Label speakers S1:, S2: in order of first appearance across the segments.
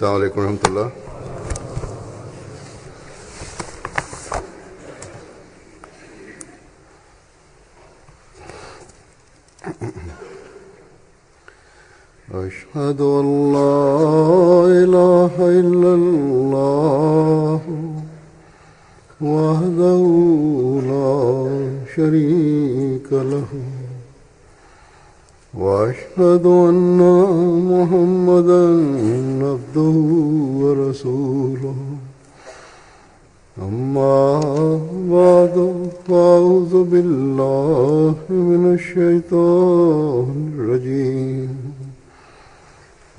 S1: अस्सलाम वालेकुम रहमतुल्लाह। أشهد أن لا إله إلا الله وحده لا شريك له وأشهد أن محمدا عبده ورسوله أما بعد فأعوذ بالله من الشيطان الرجيم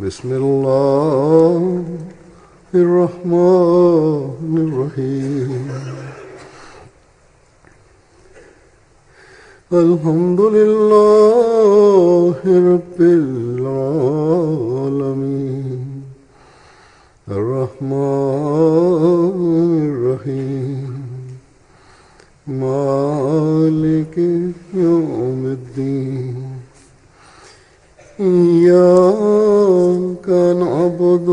S1: بسم الله الرحمن الرحيم الحمد لله رب العالمين الرحمن الرحيم مالك يوم الدين إياك نعبد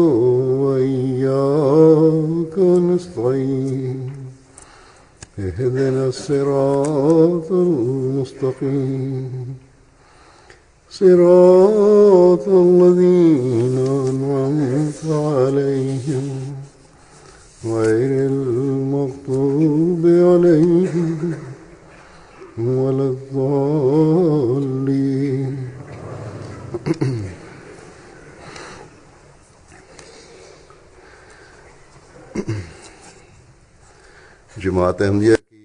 S1: وإياك نستعين اهدنا الصراط المستقيم صراط الذين أنعمت عليهم غير المغضوب عليهم ولا الضالين जमात अहमदिया की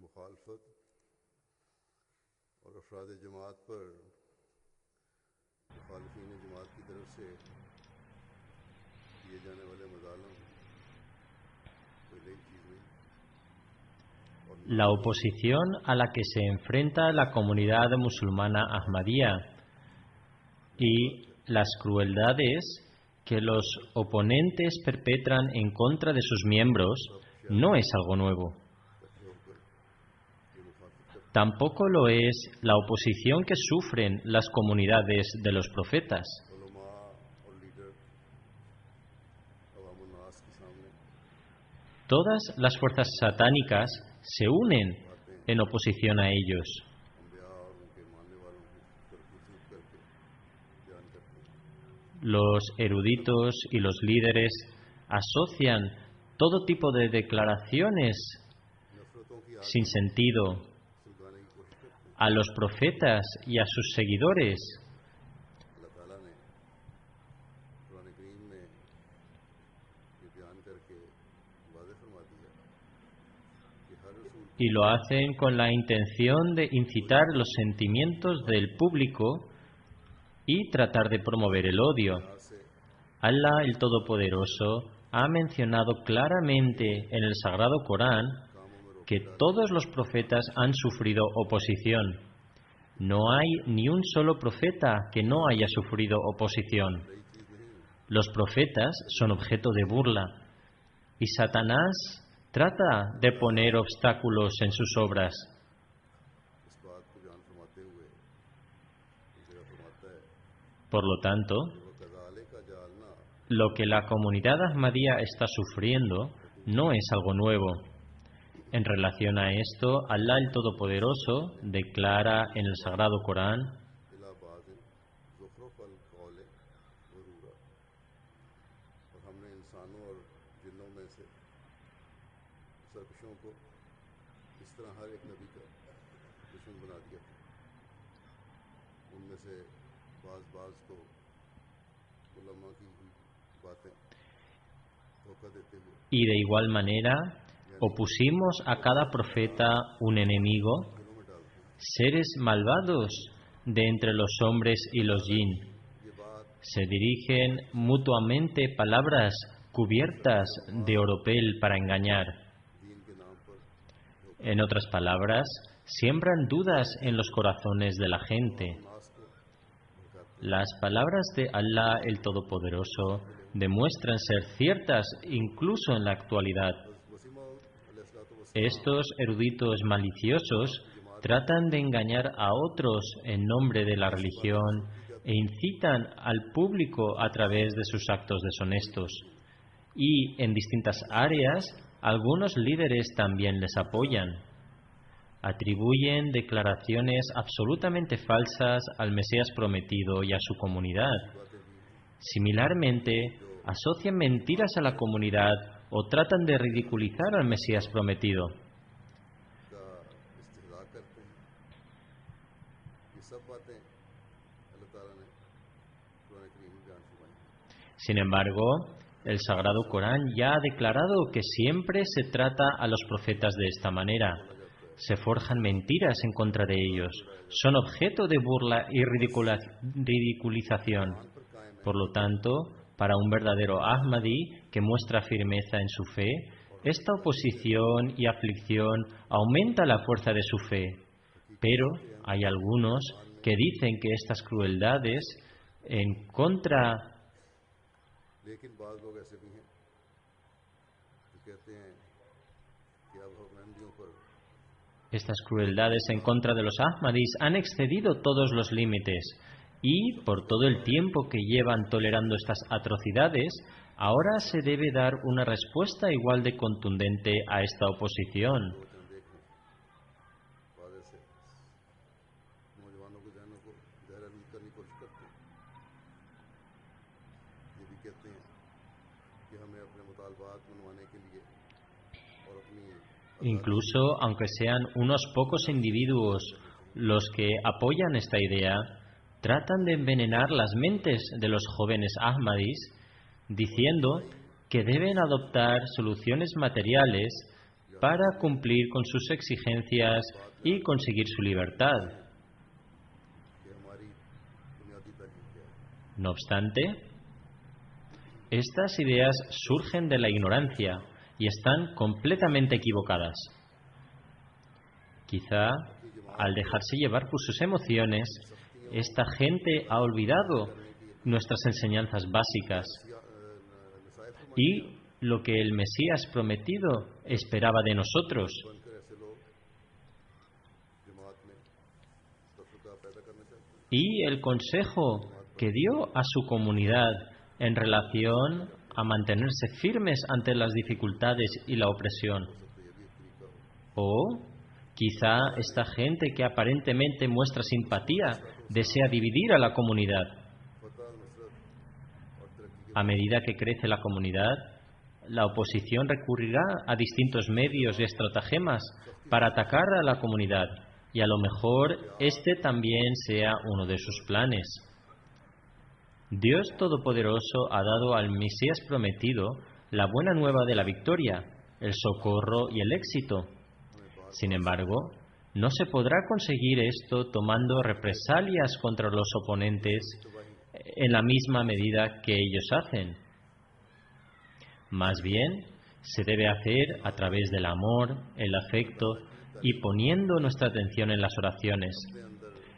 S1: मुखालफत और अफराद जमात पर मुखालिफीन जमात की तरफ से किए जाने वाले मज़ालिम कोई नई चीज़ नहीं।
S2: La oposición a la que se enfrenta la comunidad musulmana ahmadía y las crueldades que los oponentes perpetran en contra de sus miembros no es algo nuevo. Tampoco lo es la oposición que sufren las comunidades de los profetas. Todas las fuerzas satánicas se unen en oposición a ellos. Los eruditos y los líderes asocian todo tipo de declaraciones sin sentido a los profetas y a sus seguidores. Y lo hacen con la intención de incitar los sentimientos del público y tratar de promover el odio. Allah, el Todopoderoso, ha mencionado claramente en el Sagrado Corán que todos los profetas han sufrido oposición. No hay ni un solo profeta que no haya sufrido oposición. Los profetas son objeto de burla y Satanás trata de poner obstáculos en sus obras. Por lo tanto, lo que la comunidad ahmadía está sufriendo no es algo nuevo. En relación a esto, Allah el Todopoderoso declara en el Sagrado Corán: y de igual manera opusimos a cada profeta un enemigo, seres malvados de entre los hombres y los yin. Se dirigen mutuamente palabras cubiertas de oropel para engañar. En otras palabras, siembran dudas en los corazones de la gente. Las palabras de Allah el Todopoderoso demuestran ser ciertas incluso en la actualidad. Estos eruditos maliciosos tratan de engañar a otros en nombre de la religión e incitan al público a través de sus actos deshonestos. Y en distintas áreas, algunos líderes también les apoyan. Atribuyen declaraciones absolutamente falsas al Mesías prometido y a su comunidad. Similarmente, asocian mentiras a la comunidad o tratan de ridiculizar al Mesías prometido. Sin embargo, el Sagrado Corán ya ha declarado que siempre se trata a los profetas de esta manera. Se forjan mentiras en contra de ellos. Son objeto de burla y ridiculización. Por lo tanto, para un verdadero Ahmadi que muestra firmeza en su fe, esta oposición y aflicción aumenta la fuerza de su fe. Pero hay algunos que dicen que estas crueldades en contra de los Ahmadis han excedido todos los límites y, por todo el tiempo que llevan tolerando estas atrocidades, ahora se debe dar una respuesta igual de contundente a esta oposición. Incluso aunque sean unos pocos individuos los que apoyan esta idea, tratan de envenenar las mentes de los jóvenes Ahmadis, diciendo que deben adoptar soluciones materiales para cumplir con sus exigencias y conseguir su libertad. No obstante, estas ideas surgen de la ignorancia y están completamente equivocadas. Quizá, al dejarse llevar por sus emociones, esta gente ha olvidado nuestras enseñanzas básicas y lo que el Mesías prometido esperaba de nosotros. Y el consejo que dio a su comunidad en relación a mantenerse firmes ante las dificultades y la opresión. O quizá esta gente que aparentemente muestra simpatía desea dividir a la comunidad. A medida que crece la comunidad, la oposición recurrirá a distintos medios y estratagemas para atacar a la comunidad, y a lo mejor este también sea uno de sus planes. Dios Todopoderoso ha dado al Mesías prometido la buena nueva de la victoria, el socorro y el éxito. Sin embargo, no se podrá conseguir esto tomando represalias contra los oponentes en la misma medida que ellos hacen. Más bien, se debe hacer a través del amor, el afecto y poniendo nuestra atención en las oraciones.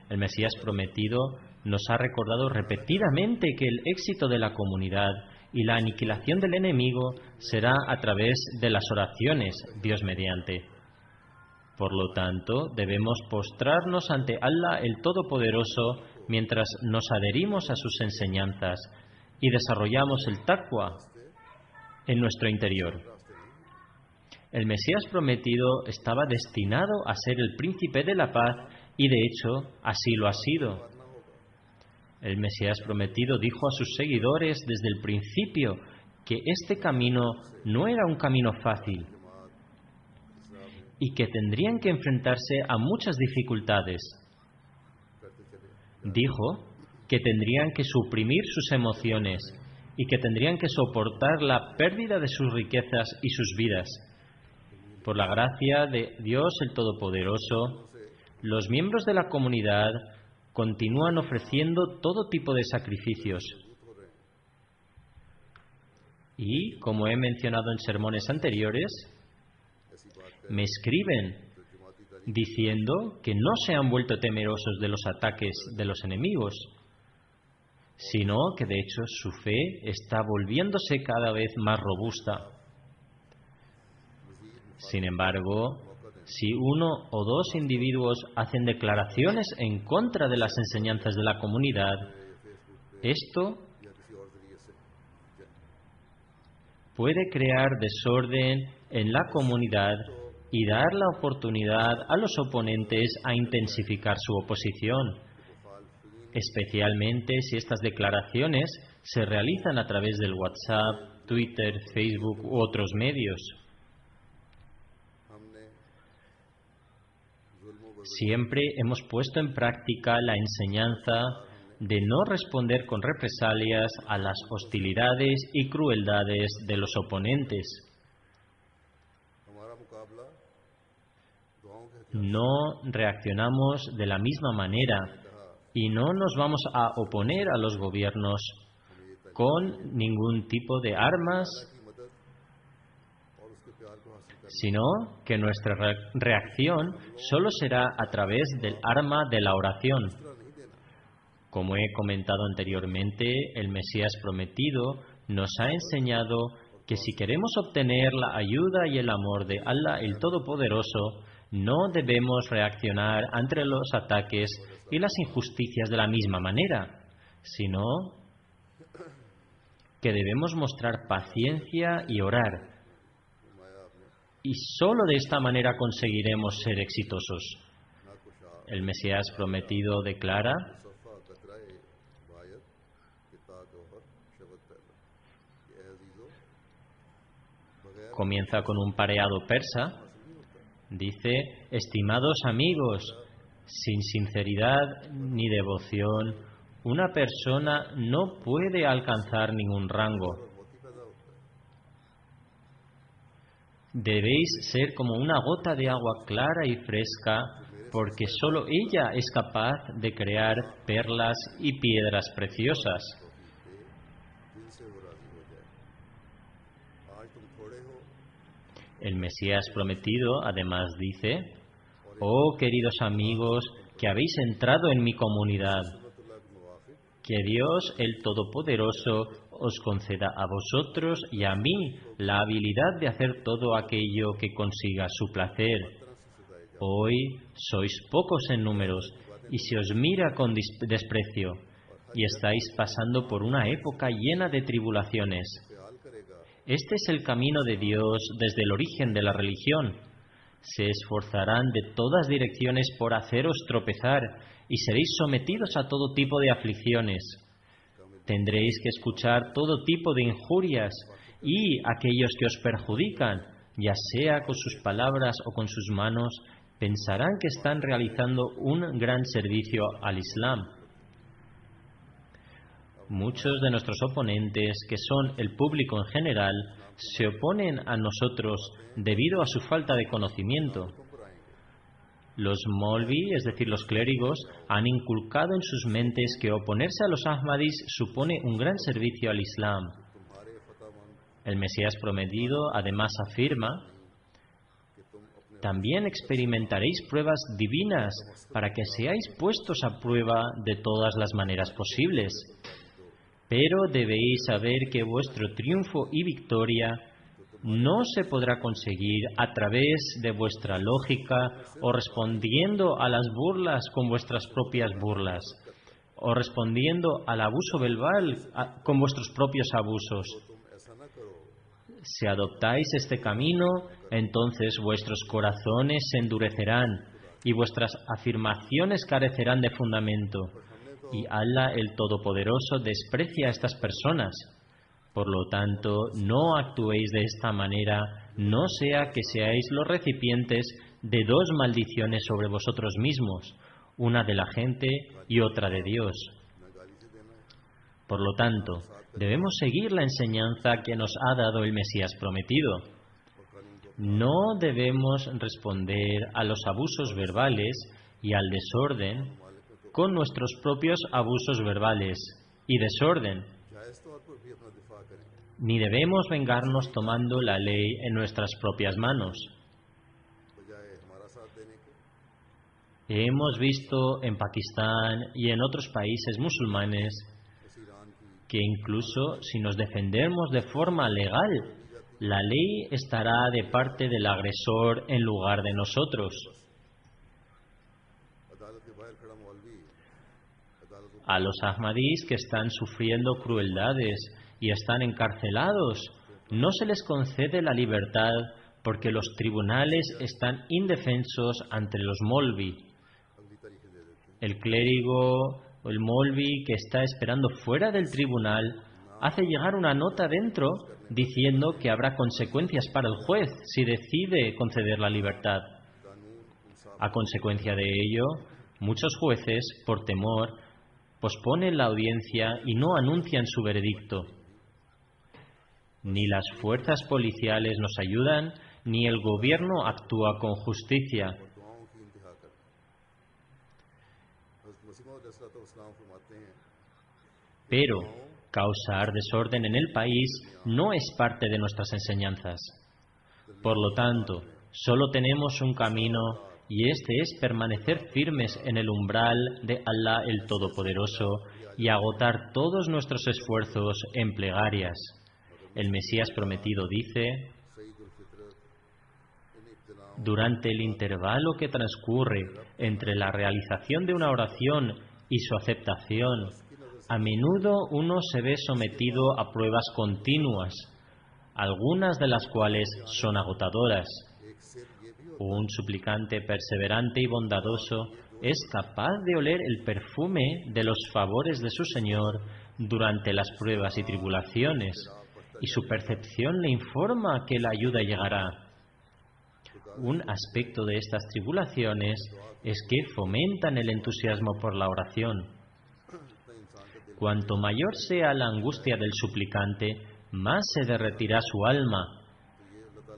S2: El Mesías prometido nos ha recordado repetidamente que el éxito de la comunidad y la aniquilación del enemigo será a través de las oraciones, Dios mediante. Por lo tanto, debemos postrarnos ante Allah el Todopoderoso mientras nos adherimos a sus enseñanzas y desarrollamos el taqwa en nuestro interior. El Mesías prometido estaba destinado a ser el príncipe de la paz y, de hecho, así lo ha sido. El Mesías prometido dijo a sus seguidores desde el principio que este camino no era un camino fácil y que tendrían que enfrentarse a muchas dificultades. Dijo que tendrían que suprimir sus emociones y que tendrían que soportar la pérdida de sus riquezas y sus vidas. Por la gracia de Dios el Todopoderoso, los miembros de la comunidad continúan ofreciendo todo tipo de sacrificios. Y, como he mencionado en sermones anteriores, me escriben diciendo que no se han vuelto temerosos de los ataques de los enemigos, sino que de hecho su fe está volviéndose cada vez más robusta. Sin embargo, si uno o dos individuos hacen declaraciones en contra de las enseñanzas de la comunidad, Esto
S1: या किसी और जरिए से
S2: puede crear desorden en la comunidad y dar la oportunidad a los oponentes a intensificar su oposición, especialmente si estas declaraciones se realizan a través del WhatsApp, Twitter, Facebook u otros medios.
S1: हमने जुल्म व
S2: Siempre hemos puesto en práctica la enseñanza de no responder con represalias a las hostilidades y crueldades de los oponentes.
S1: हमारा मुकाबला दुआओं के
S2: No reaccionamos de la misma manera y no nos vamos a oponer a los gobiernos con ningún tipo de armas,
S1: की मदद और उसके प्यार को हासिल करना
S2: sino que nuestra reacción solo será a través del arma de la oración.
S1: नहीं देना
S2: Como he comentado anteriormente, el Mesías prometido nos ha enseñado que si queremos obtener la ayuda y el amor de Allah el Todopoderoso, no debemos reaccionar ante los ataques y las injusticias de la misma manera, sino que debemos mostrar paciencia y orar. Y solo de esta manera conseguiremos ser exitosos. El Mesías prometido declara:
S1: सफ़ा कतराए वायत किता गौहर शबत पहला ये अजीजों बगैर
S2: comienza con un pareado persa. Dice: estimados amigos, sin sinceridad ni devoción, una persona no puede alcanzar ningún rango.
S1: मोती पैदा होता है
S2: Debéis ser como una gota de agua clara y fresca, porque solo ella es capaz de crear perlas y piedras preciosas.
S1: दिल से वो राजी हो जाए आज तुम थोड़े हो
S2: El Mesías prometido además dice: oh queridos amigos que habéis entrado en mi comunidad,
S1: सुन्नतुल्लाह के मुवाफिक
S2: que Dios el Todopoderoso os conceda a vosotros y a mí la habilidad de hacer todo aquello que consiga su placer. Hoy sois pocos en números y se os mira con desprecio, y estáis pasando por una época llena de tribulaciones.
S1: ख्याल करेगा
S2: Este es el camino de Dios desde el origen de la religión. Se esforzarán de todas direcciones por haceros tropezar y seréis sometidos a todo tipo de aflicciones. Tendréis que escuchar todo tipo de injurias y aquellos que os perjudican, ya sea con sus palabras o con sus manos, pensarán que están realizando un gran servicio al Islam. Muchos de nuestros oponentes, que son el público en general, se oponen a nosotros debido a su falta de conocimiento. Los Molvi, es decir, los clérigos, han inculcado en sus mentes que oponerse a los Ahmadis supone un gran servicio al Islam. El Mesías prometido además afirma: también experimentaréis pruebas divinas para que seáis puestos a prueba de todas las maneras posibles. Pero debéis saber que vuestro triunfo y victoria no se podrá conseguir a través de vuestra lógica o respondiendo a las burlas con vuestras propias burlas o respondiendo al abuso verbal con vuestros propios abusos. Si adoptáis este camino, entonces vuestros corazones se endurecerán y vuestras afirmaciones carecerán de fundamento. Y Allah el Todopoderoso desprecia a estas personas. Por lo tanto, no actuéis de esta manera, no sea que seáis los recipientes de dos maldiciones sobre vosotros mismos, una de la gente y otra de Dios. Por lo tanto, debemos seguir la enseñanza que nos ha dado el Mesías prometido. No debemos responder a los abusos verbales y al desorden con nuestros propios abusos verbales y desorden,
S1: जायज़ तौर पर भी अपना दिफा करें
S2: ni debemos vengarnos tomando la ley en nuestras propias manos.
S1: बजाय हमारा साथ देने के
S2: Hemos visto en Pakistán y en otros países musulmanes
S1: इस ईरान की
S2: que incluso si nos defendemos de forma legal, la ley estará de parte del agresor en lugar de nosotros.
S1: अदालत के बाहर खड़ा मौलवी अदालत को
S2: A los ahmadís que están sufriendo crueldades y están encarcelados, no se les concede la libertad porque los tribunales están indefensos ante los molvi. El clérigo o el molvi que está esperando fuera del tribunal hace llegar una nota dentro diciendo que habrá consecuencias para el juez si decide conceder la libertad. A consecuencia de ello, muchos jueces, por temor, posponen la audiencia y no anuncian su veredicto. Ni las fuerzas policiales nos ayudan, ni el gobierno actúa con justicia. Pero causar desorden en el país no es parte de nuestras enseñanzas. Por lo tanto, solo tenemos un camino y este es permanecer firmes en el umbral de Allah el Todopoderoso y agotar todos nuestros esfuerzos en plegarias. El Mesías prometido dice: durante el intervalo que transcurre entre la realización de una oración y su aceptación, a menudo uno se ve sometido a pruebas continuas, algunas de las cuales son agotadoras. Un suplicante perseverante y bondadoso es capaz de oler el perfume de los favores de su Señor durante las pruebas y tribulaciones, y su percepción le informa que la ayuda llegará. Un aspecto de estas tribulaciones es que fomentan el entusiasmo por la oración. Cuanto mayor sea la angustia del suplicante, más se derretirá su alma.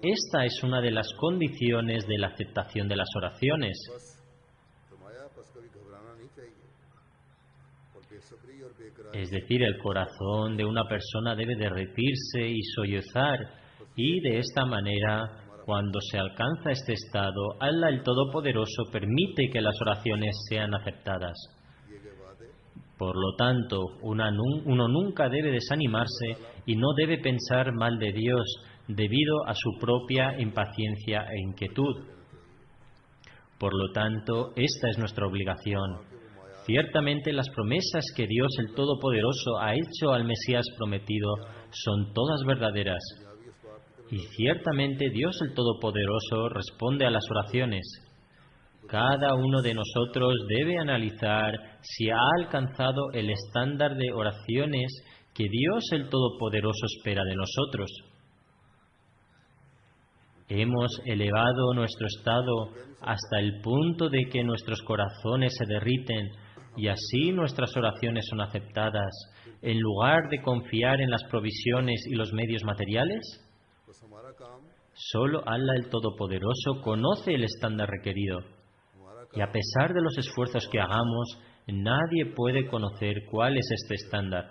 S2: Esta es una de las condiciones de la aceptación de las oraciones. Es decir, el corazón de una persona debe derretirse y sollozar, y de esta manera, cuando se alcanza este estado, Allah el Todopoderoso permite que las oraciones sean aceptadas. Por lo tanto, uno nunca debe desanimarse y no debe pensar mal de Dios debido a su propia impaciencia e inquietud. Por lo tanto, esta es nuestra obligación. Ciertamente las promesas que Dios el Todopoderoso ha hecho al Mesías prometido son todas verdaderas. Y ciertamente Dios el Todopoderoso responde a las oraciones. Cada uno de nosotros debe analizar si ha alcanzado el estándar de oraciones que Dios el Todopoderoso espera de nosotros. Hemos elevado nuestro estado hasta el punto de que nuestros corazones se derriten y así nuestras oraciones son aceptadas, en lugar de confiar en las provisiones y los medios materiales. Solo Allah el Todopoderoso conoce el estándar requerido. Y a pesar de los esfuerzos que hagamos, nadie puede conocer cuál es este estándar.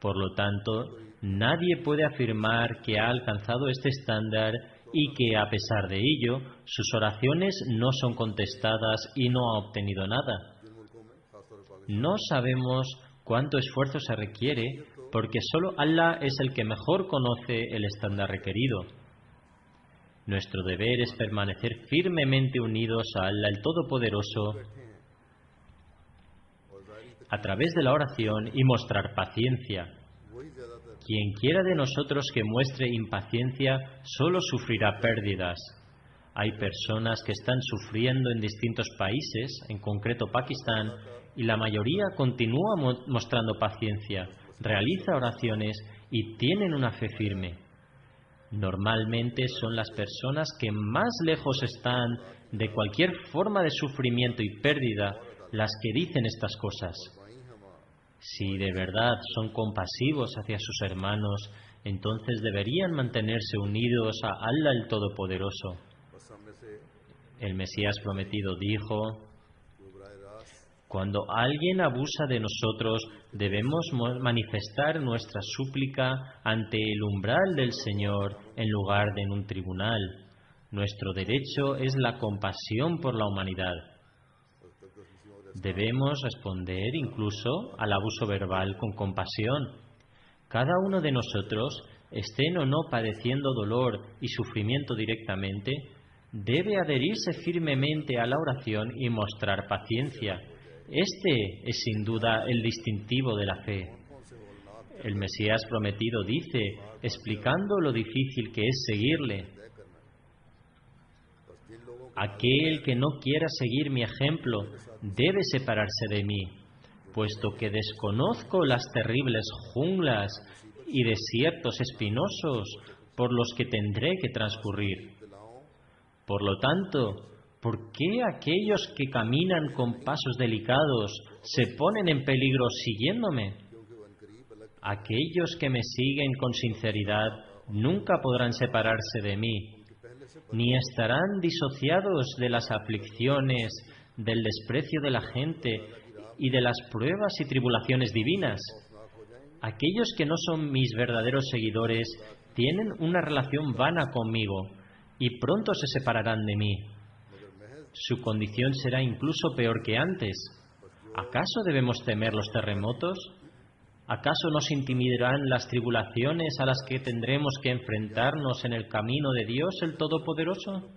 S2: Por lo tanto, nadie puede afirmar que ha alcanzado este estándar y que, a pesar de ello, sus oraciones no son contestadas y no ha obtenido nada. No sabemos cuánto esfuerzo se requiere porque solo Allah es el que mejor conoce el estándar requerido. Nuestro deber es permanecer firmemente unidos a Allah el Todopoderoso a través de la oración y mostrar paciencia. Quien quiera de nosotros que muestre impaciencia solo sufrirá pérdidas. Hay personas que están sufriendo en distintos países, en concreto Pakistán, y la mayoría continúa mostrando paciencia, realiza oraciones y tienen una fe firme. Normalmente son las personas que más lejos están de cualquier forma de sufrimiento y pérdida las que dicen estas cosas. Si de verdad son compasivos hacia sus hermanos, entonces deberían mantenerse unidos a Allah el Todopoderoso. El Mesías prometido dijo: cuando alguien abusa de nosotros, debemos manifestar nuestra súplica ante el umbral del Señor en lugar de en un tribunal. Nuestro derecho es la compasión por la humanidad. Debemos responder incluso al abuso verbal con compasión. Cada uno de nosotros, estén o no padeciendo dolor y sufrimiento directamente, debe adherirse firmemente a la oración y mostrar paciencia. Este es sin duda el distintivo de la fe. El Mesías prometido dice, explicando lo difícil que es seguirle: aquel que no quiera seguir mi ejemplo debe separarse de mí, puesto que desconozco las terribles junglas y desiertos espinosos por los que tendré que transcurrir. Por lo tanto, ¿por qué aquellos que caminan con pasos delicados se ponen en peligro siguiéndome? Aquellos que me siguen con sinceridad nunca podrán separarse de mí, ni estarán disociados de las aflicciones, del desprecio de la gente y de las pruebas y tribulaciones divinas. Aquellos que no son mis verdaderos seguidores tienen una relación vana conmigo y pronto se separarán de mí. Su condición será incluso peor que antes. ¿Acaso debemos temer los terremotos? ¿Acaso nos intimidarán las tribulaciones a las que tendremos que enfrentarnos en el camino de Dios el Todopoderoso?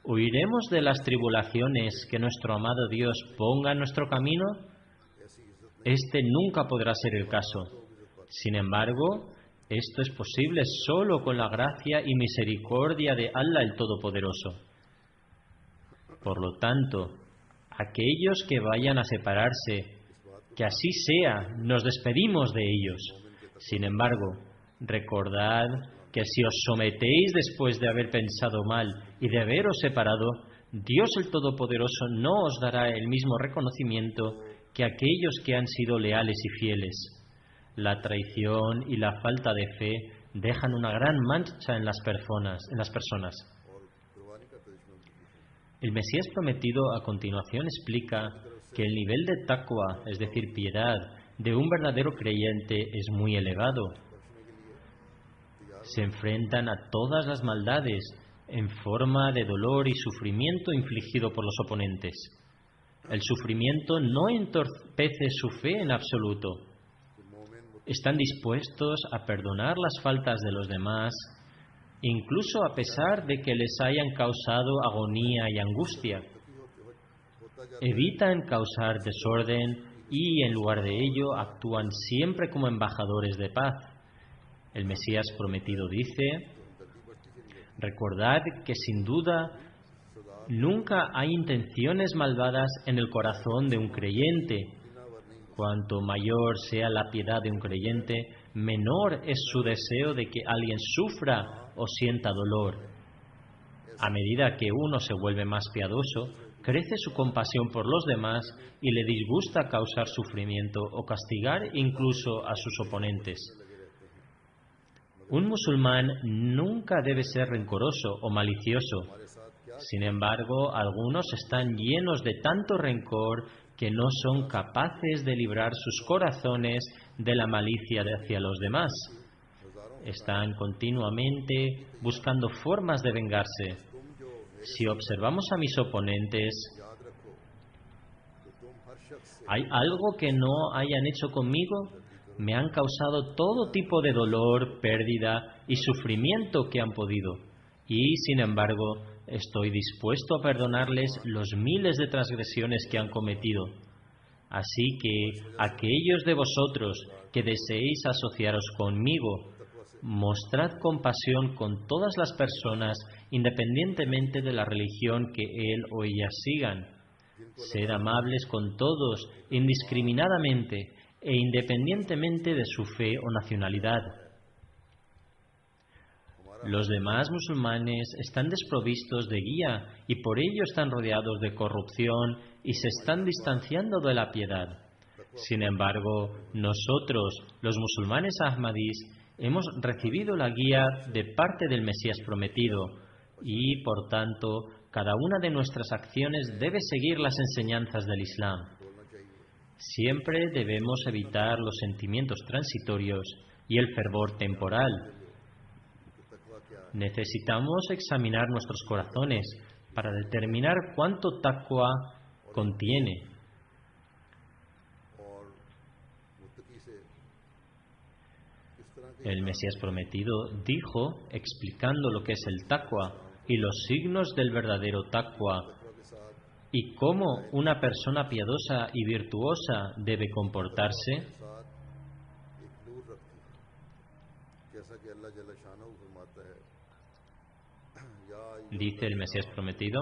S2: ¿Huiremos de las tribulaciones que nuestro amado Dios ponga en nuestro camino? Este nunca podrá ser el caso. Sin embargo, esto es posible solo con la gracia y misericordia de Allah el Todopoderoso. Por lo tanto, aquellos que vayan a separarse, que así sea, nos despedimos de ellos. Sin embargo, recordad que si os sometéis después de haber pensado mal y de haberos separado, Dios el Todopoderoso no os dará el mismo reconocimiento que aquellos que han sido leales y fieles. La traición y la falta de fe dejan una gran mancha en las personas. El Mesías prometido a continuación explica que el nivel de taqwa, es decir, piedad, de un verdadero creyente es muy elevado. Se enfrentan a todas las maldades en forma de dolor y sufrimiento infligido por los oponentes. El sufrimiento no entorpece su fe en absoluto. Están dispuestos a perdonar las faltas de los demás, incluso a pesar de que les hayan causado agonía y angustia. Evitan causar desorden y, en lugar de ello, actúan siempre como embajadores de paz. El Mesías prometido dice: recordad que sin duda nunca hay intenciones malvadas en el corazón de un creyente. Cuanto mayor sea la piedad de un creyente, menor es su deseo de que alguien sufra o sienta dolor. A medida que uno se vuelve más piadoso, crece su compasión por los demás y le disgusta causar sufrimiento o castigar incluso a sus oponentes. Un musulmán nunca debe ser rencoroso o malicioso. Sin embargo, algunos están llenos de tanto rencor que no son capaces de librar sus corazones de la malicia hacia los demás. Están continuamente buscando formas de vengarse. Si observamos a mis oponentes, ¿hay algo que no hayan hecho conmigo? Me han causado todo tipo de dolor, pérdida y sufrimiento que han podido. Y, sin embargo, estoy dispuesto a perdonarles los miles de transgresiones que han cometido. Así que, aquellos de vosotros que deseéis asociaros conmigo, mostrad compasión con todas las personas, independientemente de la religión que él o ellas sigan. Sed amables con todos, indiscriminadamente e independientemente de su fe o nacionalidad. Los demás musulmanes están desprovistos de guía y por ello están rodeados de corrupción y se están distanciando de la piedad. Sin embargo, nosotros, los musulmanes ahmadís, hemos recibido la guía de parte del Mesías prometido y, por tanto, cada una de nuestras acciones debe seguir las enseñanzas del Islam. Siempre debemos evitar los sentimientos transitorios y el fervor temporal. Necesitamos examinar nuestros corazones para determinar cuánto taqwa contiene. El Mesías prometido dijo, explicando lo que es el taqwa y los signos del verdadero taqwa, y cómo una persona piadosa y virtuosa debe comportarse,
S1: साथ एक नूर रखती है, जैसा कि अल्लाह जल्ल शानहू फरमाता है, या
S2: dice el Mesías prometido,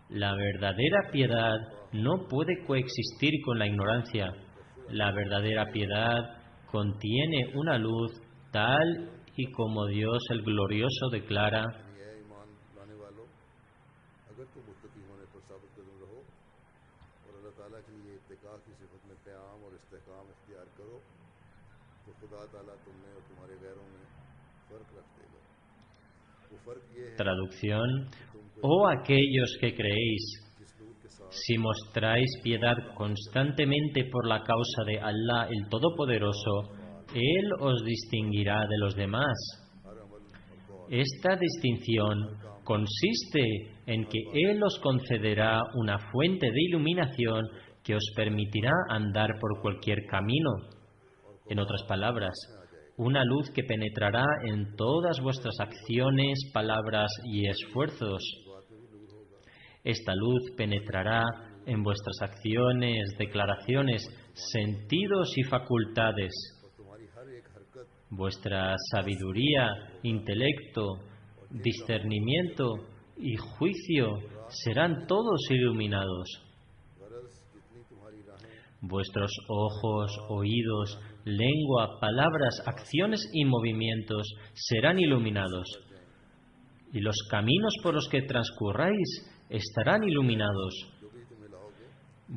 S2: la verdadera piedad no puede coexistir con la ignorancia. La verdadera piedad contiene una luz tal y como Dios el glorioso declara:
S1: यानी ऐ ईमान लाने वालों, अगर तुम मुत्तकी होने पर साबित कदम रहो और अल्लाह ताला के लिए इत्तिका की सिफत में क़याम और इस्तेकाम इख्तियार करो, तो खुदा ताला तुम में और तुम्हारे गैरों में फ़र्क रख देगा। वो फ़र्क ये है
S2: Traducción: Oh aquellos que creéis,
S1: जिस नूर के साथ
S2: si mostráis piedad constantemente por la causa de Allah el Todopoderoso, Él os distinguirá de los demás.
S1: हर अमल और Kaul
S2: Esta distinción consiste en que Él os concederá una fuente de iluminación que os permitirá andar por cualquier camino. En otras palabras, una luz que penetrará en todas vuestras acciones, palabras y esfuerzos. Esta luz penetrará en vuestras acciones, declaraciones, sentidos y facultades.
S1: और तुम्हारी हर एक हरकत
S2: Vuestra sabiduría, intelecto, discernimiento y juicio serán todos iluminados.
S1: गरज जितनी तुम्हारी राहें
S2: Vuestros ojos, oídos, lengua, palabras, acciones y movimientos serán iluminados. Y los caminos por los que transcurráis estarán iluminados.
S1: जो भी तुम मिलाओगे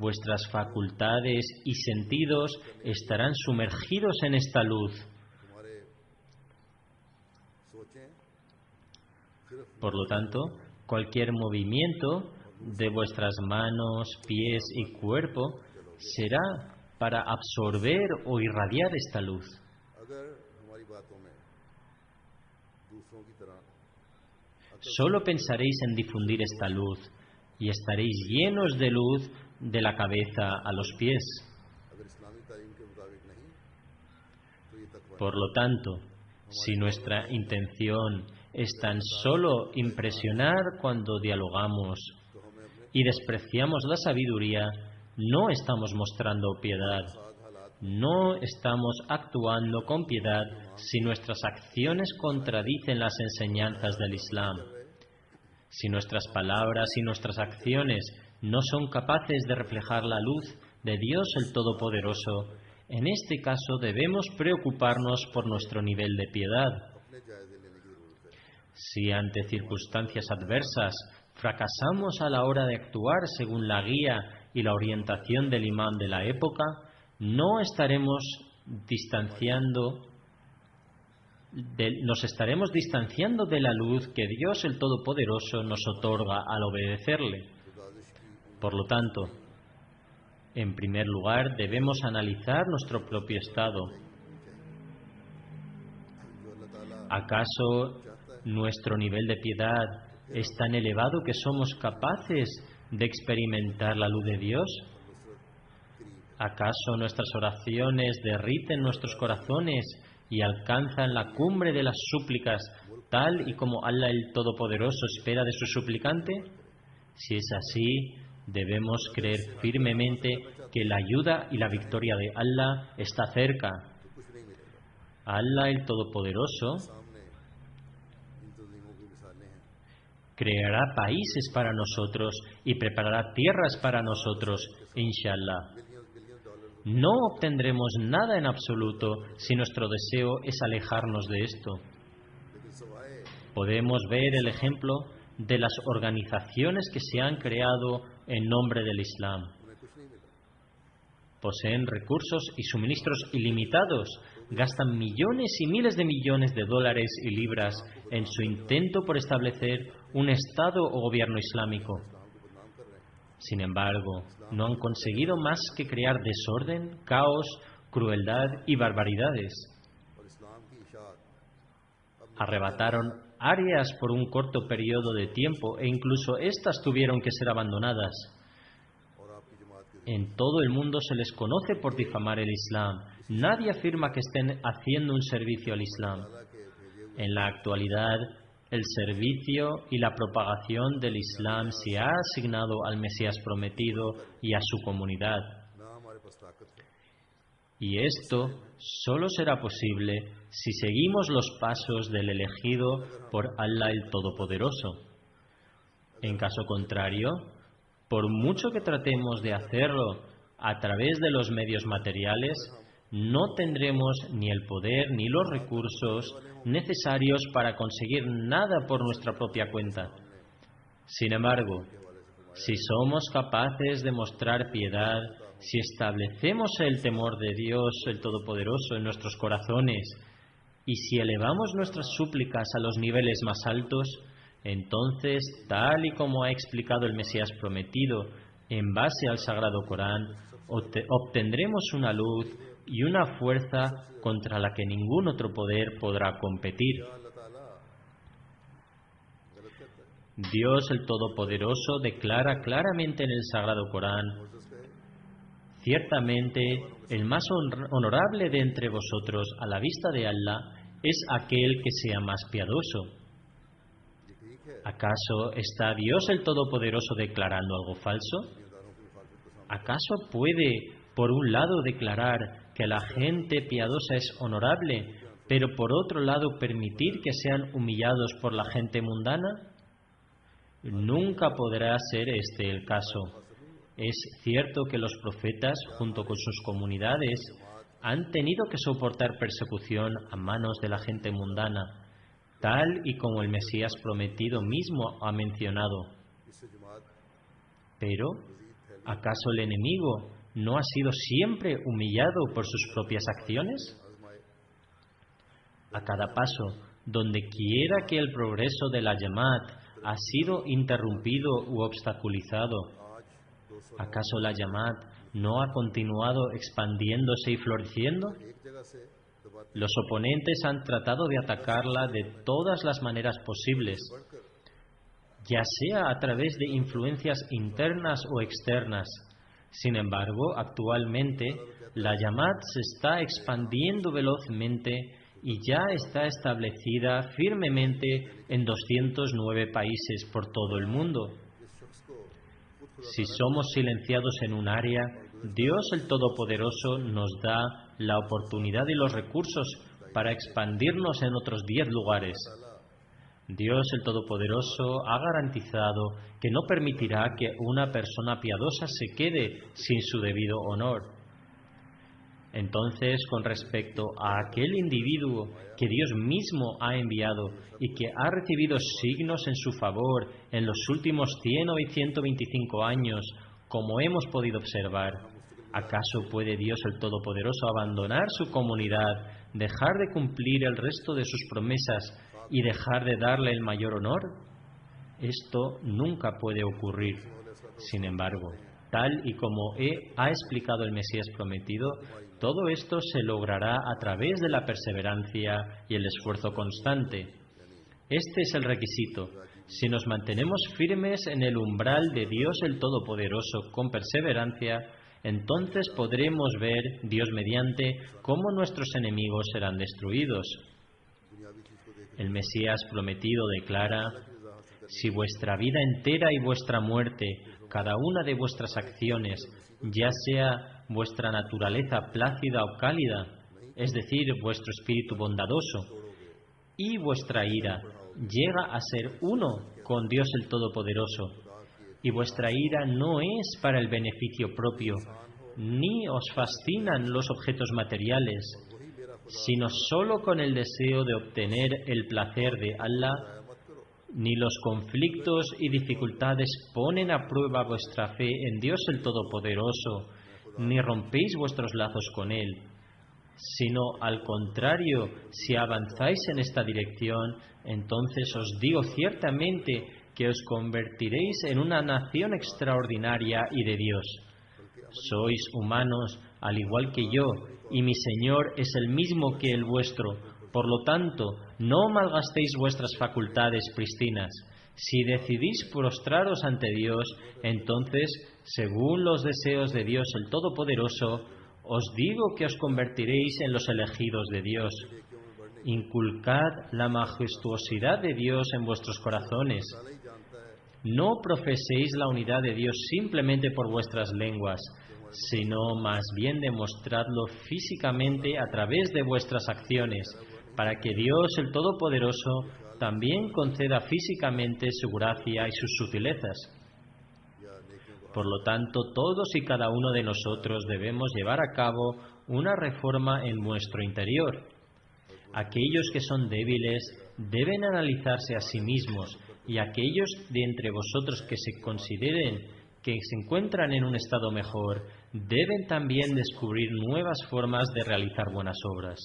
S2: Vuestras facultades y sentidos estarán sumergidos en esta luz.
S1: तुम्हारे सोचें सिर्फ
S2: Por lo tanto, cualquier movimiento de vuestras manos, pies y cuerpo será para absorber o irradiar esta luz.
S1: अगर हमारी बातों में दूसरों की तरह
S2: Solo pensaréis en difundir esta luz y estaréis llenos de luz de la cabeza a los pies.
S1: अगर इस्लामी तालीम के मुताबिक नहीं तो ये तकवा
S2: Por lo tanto, si nuestra intención es tan solo impresionar cuando dialogamos
S1: तो हमें अपने
S2: y despreciamos la sabiduría, no estamos mostrando piedad.
S1: साथ हालात
S2: No estamos actuando con piedad si nuestras acciones contradicen las enseñanzas del Islam. Si nuestras palabras y nuestras acciones no son capaces de reflejar la luz de Dios el Todopoderoso, en este caso debemos preocuparnos por nuestro nivel de piedad.
S1: अपने जायजे लेने की ज़रूरत है।
S2: Si ante circunstancias adversas fracasamos a la hora de actuar según la guía y la orientación del imán de la época, nos estaremos distanciando de la luz que Dios el Todopoderoso nos otorga al obedecerle. Por lo tanto, en primer lugar debemos analizar nuestro propio estado.
S1: जो अल्लाह ताला
S2: ¿Acaso nuestro nivel de piedad es tan elevado que somos capaces de experimentar la luz de Dios? ¿Acaso nuestras oraciones derriten nuestros corazones y alcanzan la cumbre de las súplicas tal y como Allah el Todopoderoso espera de su suplicante? Si es así, debemos creer firmemente que la ayuda y la victoria de Allah está cerca.
S1: तो कुछ नहीं मिलेगा।
S2: Allah el Todopoderoso
S1: सामने इन तंजीमों की मिसालें हैं।
S2: creará países para nosotros y preparará tierras para nosotros, inshallah.
S1: Billion dollar
S2: No obtendremos nada en absoluto si nuestro deseo es alejarnos de esto.
S1: लेकिन सवाए
S2: Podemos ver el ejemplo de las organizaciones que se han creado en nombre del Islam.
S1: उन्हें कुछ नहीं मिला।
S2: Poseen recursos y suministros ilimitados, gastan millones y miles de millones de dólares y libras en su intento por establecer un Estado o gobierno islámico.
S1: इस्लाम को बदनाम कर रहे हैं।
S2: Sin embargo, no han conseguido más que crear desorden, caos, crueldad y barbaridades.
S1: और इस्लाम की इशाअत अब
S2: Arrebataron áreas por un corto periodo de tiempo e incluso éstas tuvieron que ser abandonadas.
S1: और आपकी जमात के
S2: En todo el mundo se les conoce por difamar el Islam. Nadie afirma que estén haciendo un servicio al Islam.
S1: ताला के भेजे हुए
S2: En la actualidad, el servicio y la propagación del Islam se ha asignado al Mesías prometido y a su comunidad. Y esto solo será posible si seguimos los pasos del elegido por Allah el Todopoderoso. En caso contrario, por mucho que tratemos de hacerlo a través de los medios materiales, no tendremos ni el poder ni los recursos necesarios para conseguir nada por nuestra propia cuenta. Sin embargo, si somos capaces de mostrar piedad, si establecemos el temor de Dios, el Todopoderoso, en nuestros corazones, y si elevamos nuestras súplicas a los niveles más altos, entonces, tal y como ha explicado el Mesías prometido, en base al Sagrado Corán, obtendremos una luz y una fuerza contra la que ningún otro poder podrá competir. Dios el Todopoderoso declara claramente en el Sagrado Corán: ciertamente, el más honorable de entre vosotros a la vista de Allah es aquel que sea más piadoso. ¿Acaso está Dios el Todopoderoso declarando algo falso? ¿Acaso puede, por un lado, declarar que la gente piadosa es honorable, pero por otro lado permitir que sean humillados por la gente mundana? Nunca podrá ser este el caso. Es cierto que los profetas, junto con sus comunidades, han tenido que soportar persecución a manos de la gente mundana, tal y como el Mesías prometido mismo ha mencionado. Pero, ¿acaso el enemigo no ha sido siempre humillado por sus propias acciones? A cada paso, donde quiera que el progreso de la Jamaat ha sido interrumpido u obstaculizado, ¿acaso la Jamaat no ha continuado expandiéndose y floreciendo? Los oponentes han tratado de atacarla de todas las maneras posibles, ya sea a través de influencias internas o externas. Sin embargo, actualmente, la Jamaat se está expandiendo velozmente y ya está establecida firmemente en 209 países por todo el mundo. Si somos silenciados en un área, Dios el Todopoderoso nos da la oportunidad y los recursos para expandirnos en otros 10 lugares. Dios el Todopoderoso ha garantizado que no permitirá que una persona piadosa se quede sin su debido honor. Entonces, con respecto a aquel individuo que Dios mismo ha enviado y que ha recibido signos en su favor en los últimos 100 o 125 años, como hemos podido observar, ¿acaso puede Dios el Todopoderoso abandonar su comunidad, dejar de cumplir el resto de sus promesas y dejar de darle el mayor honor? Esto nunca puede ocurrir. Sin embargo, tal y como ha explicado el Mesías prometido, todo esto se logrará a través de la perseverancia y el esfuerzo constante. Este es el requisito. Si nos mantenemos firmes en el umbral de Dios el Todopoderoso con perseverancia, entonces podremos ver, Dios mediante, cómo nuestros enemigos serán destruidos. El Mesías prometido declara: si vuestra vida entera y vuestra muerte, cada una de vuestras acciones, ya sea vuestra naturaleza plácida o cálida, es decir, vuestro espíritu bondadoso, y vuestra ira, llega a ser uno con Dios el Todopoderoso, y vuestra ira no es para el beneficio propio, ni os fascinan los objetos materiales, sino solo con el deseo de obtener el placer de Allah, ni los conflictos y dificultades ponen a prueba vuestra fe en Dios el Todopoderoso, ni rompéis vuestros lazos con Él, sino al contrario, si avanzáis en esta dirección, entonces os digo ciertamente que os convertiréis en una nación extraordinaria y de Dios. Sois humanos, al igual que yo, y mi Señor es el mismo que el vuestro. Por lo tanto, no malgastéis vuestras facultades pristinas. Si decidís prostraros ante Dios, entonces, según los deseos de Dios el Todopoderoso, os digo que os convertiréis en los elegidos de Dios. Inculcad la majestuosidad de Dios en vuestros corazones. No profeséis la unidad de Dios simplemente por vuestras lenguas, sino más bien demostradlo físicamente a través de vuestras acciones, para que Dios, el Todopoderoso, también conceda físicamente su gracia y sus sutilezas. Por lo tanto, todos y cada uno de nosotros debemos llevar a cabo una reforma en nuestro interior. Aquellos que son débiles deben analizarse a sí mismos, y aquellos de entre vosotros que se consideren que se encuentran en un estado mejor deben también descubrir nuevas formas de realizar buenas obras.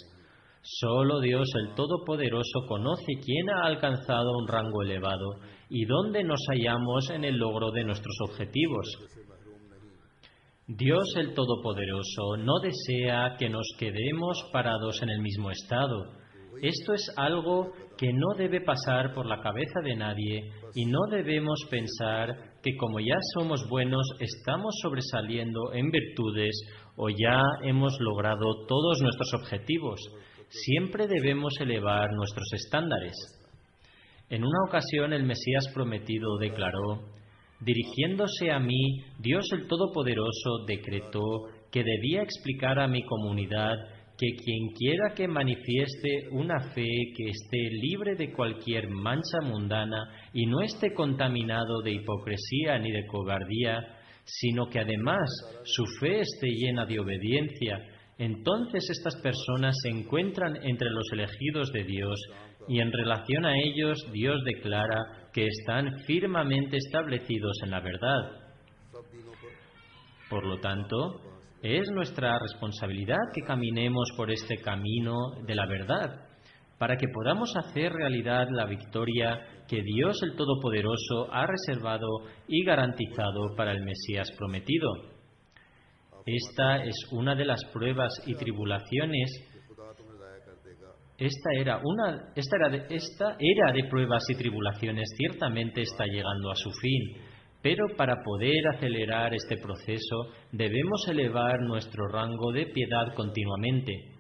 S2: Solo Dios, el Todopoderoso, conoce quién ha alcanzado un rango elevado y dónde nos hallamos en el logro de nuestros objetivos. Dios, el Todopoderoso, no desea que nos quedemos parados en el mismo estado. Esto es algo que no debe pasar por la cabeza de nadie, y no debemos pensar que como ya somos buenos estamos sobresaliendo en virtudes o ya hemos logrado todos nuestros objetivos. Siempre debemos elevar nuestros estándares. En una ocasión el Mesías prometido declaró: dirigiéndose a mí, Dios el Todopoderoso decretó que debía explicar a mi comunidad que quien quiera que manifieste una fe que esté libre de cualquier mancha mundana y no esté contaminado de hipocresía ni de cobardía, sino que además su fe esté llena de obediencia, entonces estas personas se encuentran entre los elegidos de Dios, y en relación a ellos Dios declara que están firmemente establecidos en la verdad. Por lo tanto, es nuestra responsabilidad que caminemos por este camino de la verdad, para que podamos hacer realidad la victoria que Dios el Todopoderoso ha reservado y garantizado para el Mesías prometido. Esta es una de las pruebas y tribulaciones. Esta era de pruebas y tribulaciones ciertamente está llegando a su fin. Pero para poder acelerar este proceso debemos elevar nuestro rango de piedad continuamente.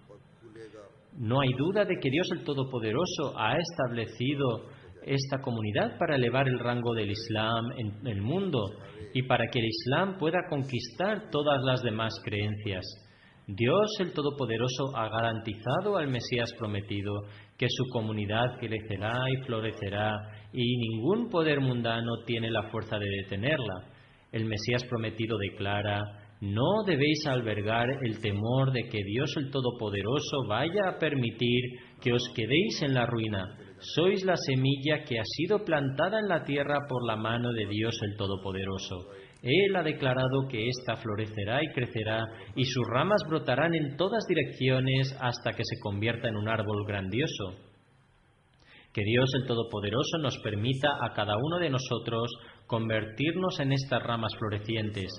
S2: No hay duda de que Dios el Todopoderoso ha establecido esta comunidad para elevar el rango del Islam en el mundo y para que el Islam pueda conquistar todas las demás creencias. Dios el Todopoderoso ha garantizado al Mesías prometido que su comunidad crecerá y florecerá, y ningún poder mundano tiene la fuerza de detenerla. El Mesías prometido declara: no debéis albergar el temor de que Dios el Todopoderoso vaya a permitir que os quedéis en la ruina. Sois la semilla que ha sido plantada en la tierra por la mano de Dios el Todopoderoso. Él ha declarado que ésta florecerá y crecerá, y sus ramas brotarán en todas direcciones hasta que se convierta en un árbol grandioso. Que Dios el Todopoderoso nos permita a cada uno de nosotros convertirnos en estas ramas florecientes,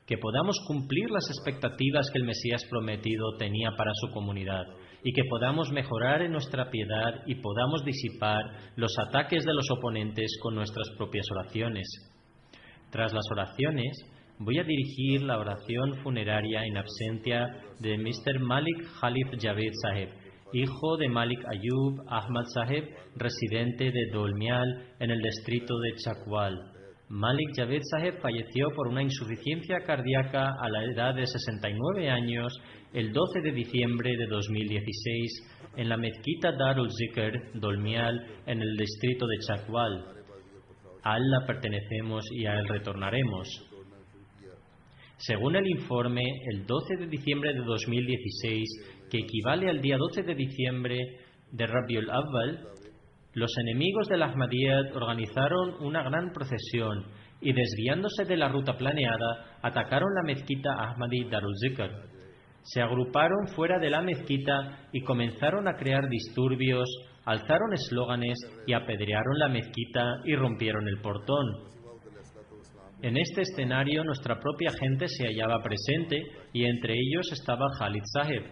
S2: que podamos cumplir las expectativas que el Mesías prometido tenía para su comunidad, y que podamos mejorar en nuestra piedad y podamos disipar los ataques de los oponentes con nuestras propias oraciones. Tras las oraciones, voy a dirigir la oración funeraria en absencia de Mr. Malik Khalif Javed Saheb, hijo de Malik Ayub Ahmad Saheb, residente de Dolmial, en el distrito de Chakwal. Malik Javed Saheb falleció por una insuficiencia cardíaca a la edad de 69 años el 12 de diciembre de 2016 en la mezquita Darul Zikr, Dolmial, en el distrito de Chakwal. A Él pertenecemos y a Él retornaremos. Según el informe, el 12 de diciembre de 2016, que equivale al día 12 de diciembre de Rabiul Awwal, los enemigos del Ahmadiyyat organizaron una gran procesión y, desviándose de la ruta planeada, atacaron la mezquita Ahmadi Darul Zikr. Se agruparon fuera de la mezquita y comenzaron a crear disturbios, alzaron eslóganes y apedrearon la mezquita y rompieron el portón. En este escenario nuestra propia gente se hallaba presente y entre ellos estaba Khalid Saheb.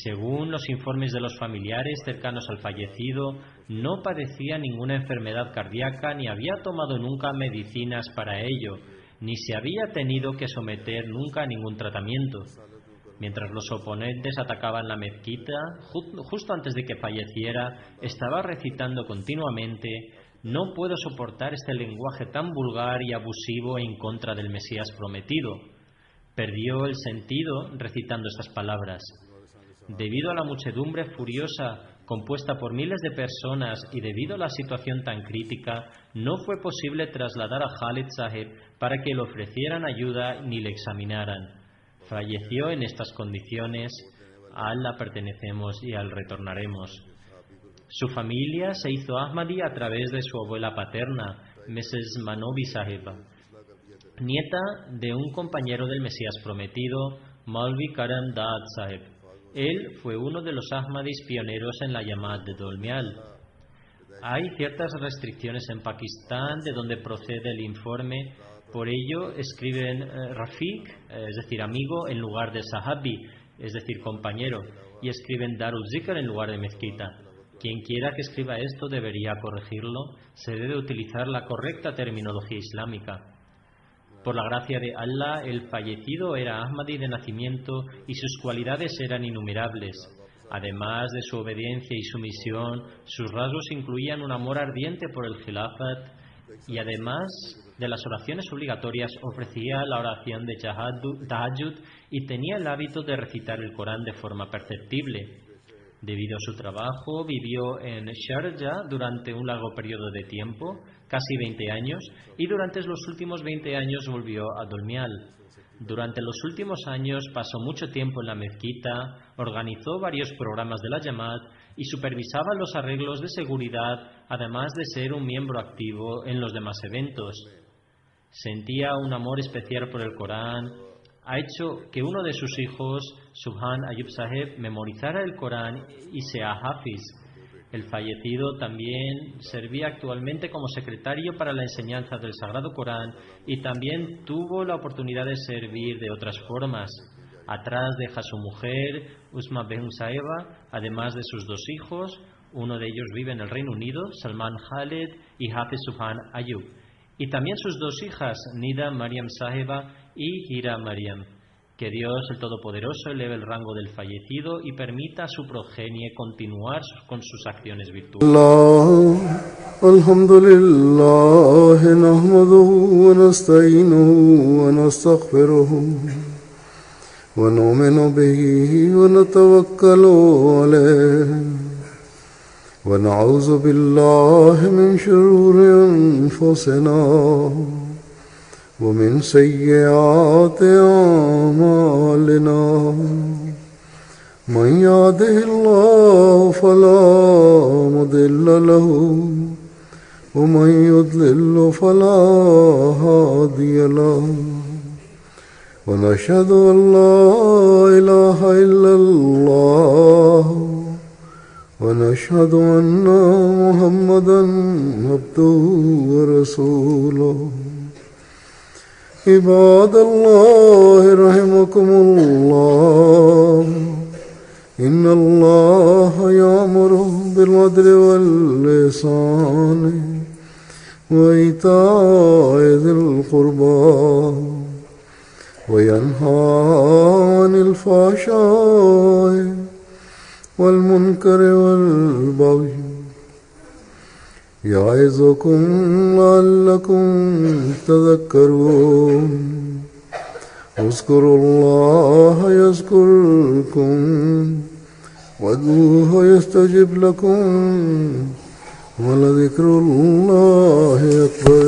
S2: Según los informes de los familiares cercanos al fallecido, no padecía ninguna enfermedad cardíaca ni había tomado nunca medicinas para ello, ni se había tenido que someter nunca a ningún tratamiento. Mientras los oponentes atacaban la mezquita, justo antes de que falleciera, estaba recitando continuamente: no puedo soportar este lenguaje tan vulgar y abusivo en contra del Mesías prometido. Perdió el sentido recitando estas palabras. Debido a la muchedumbre furiosa, compuesta por miles de personas, y debido a la situación tan crítica, no fue posible trasladar a Khalid Saheb para que le ofrecieran ayuda ni le examinaran. Falleció en estas condiciones. A Allah pertenecemos y a él retornaremos. Su familia se hizo Ahmadi a través de su abuela paterna, Mrs. Manobi Sahiba, nieta de un compañero del Mesías prometido, Maulvi Karam Dad Sahib. Él fue uno de los Ahmadis pioneros en la Jamaat de Dolmial. Hay ciertas restricciones en Pakistán de donde procede el informe. Por ello escriben Rafiq, es decir, amigo, en lugar de Sahabi, es decir, compañero, y escriben Darul Zikr en lugar de mezquita. Quien quiera que escriba esto debería corregirlo. Se debe utilizar la correcta terminología islámica. Por la gracia de Allah, el fallecido era Ahmadi de nacimiento y sus cualidades eran innumerables. Además de su obediencia y sumisión, sus rasgos incluían un amor ardiente por el Khilafat, y además de las oraciones obligatorias ofrecía la oración de Tahajjud y tenía el hábito de recitar el Corán de forma perceptible. Debido a su trabajo, vivió en Sharjah durante un largo periodo de tiempo, casi 20 años, y durante los últimos 20 años volvió a Dolmial. Durante los últimos años pasó mucho tiempo en la mezquita, organizó varios programas de la Jamaat y supervisaba los arreglos de seguridad, además de ser un miembro activo en los demás eventos. Sentía un amor especial por el Corán. Ha hecho que uno de sus hijos, Subhan Ayub Saheb, memorizara el Corán y sea Hafiz. El fallecido también servía actualmente como secretario para la enseñanza del Sagrado Corán y también tuvo la oportunidad de servir de otras formas. Atrás deja a su mujer, Usma Behum Saeba, además de sus dos hijos. Uno de ellos vive en el Reino Unido, Salman Khaled, y Hafiz Subhan Ayub. Y también sus dos hijas, Nida Mariam Saheba y Hira Mariam. Que Dios, el Todopoderoso, eleve el rango del fallecido y permita a su progenie continuar con sus acciones virtuosas.
S3: Alhamdulillah, nahmaduhu wa nasta'inuhu wa nastaghfiruhu wa nu'minu bihi wa natawakkalu alayhi wa na'udhu billahi min shururi anfusina ومن سيئات أعمالنا من يهده الله فلا مضل له ومن يضلل فلا هادي له ونشهد أن لا إله إلا الله ونشهد أن محمدا عبده ورسوله عباد الله رحمكم الله إن الله يأمر بالعدل والإحسان وإيتاء ذي القربى وينهى عن الفحشاء والمنكر والبغي يعظكم لعلكم تذكرون اذكروا الله يذكركم وادعوه يستجب لكم ولذكر الله أكبر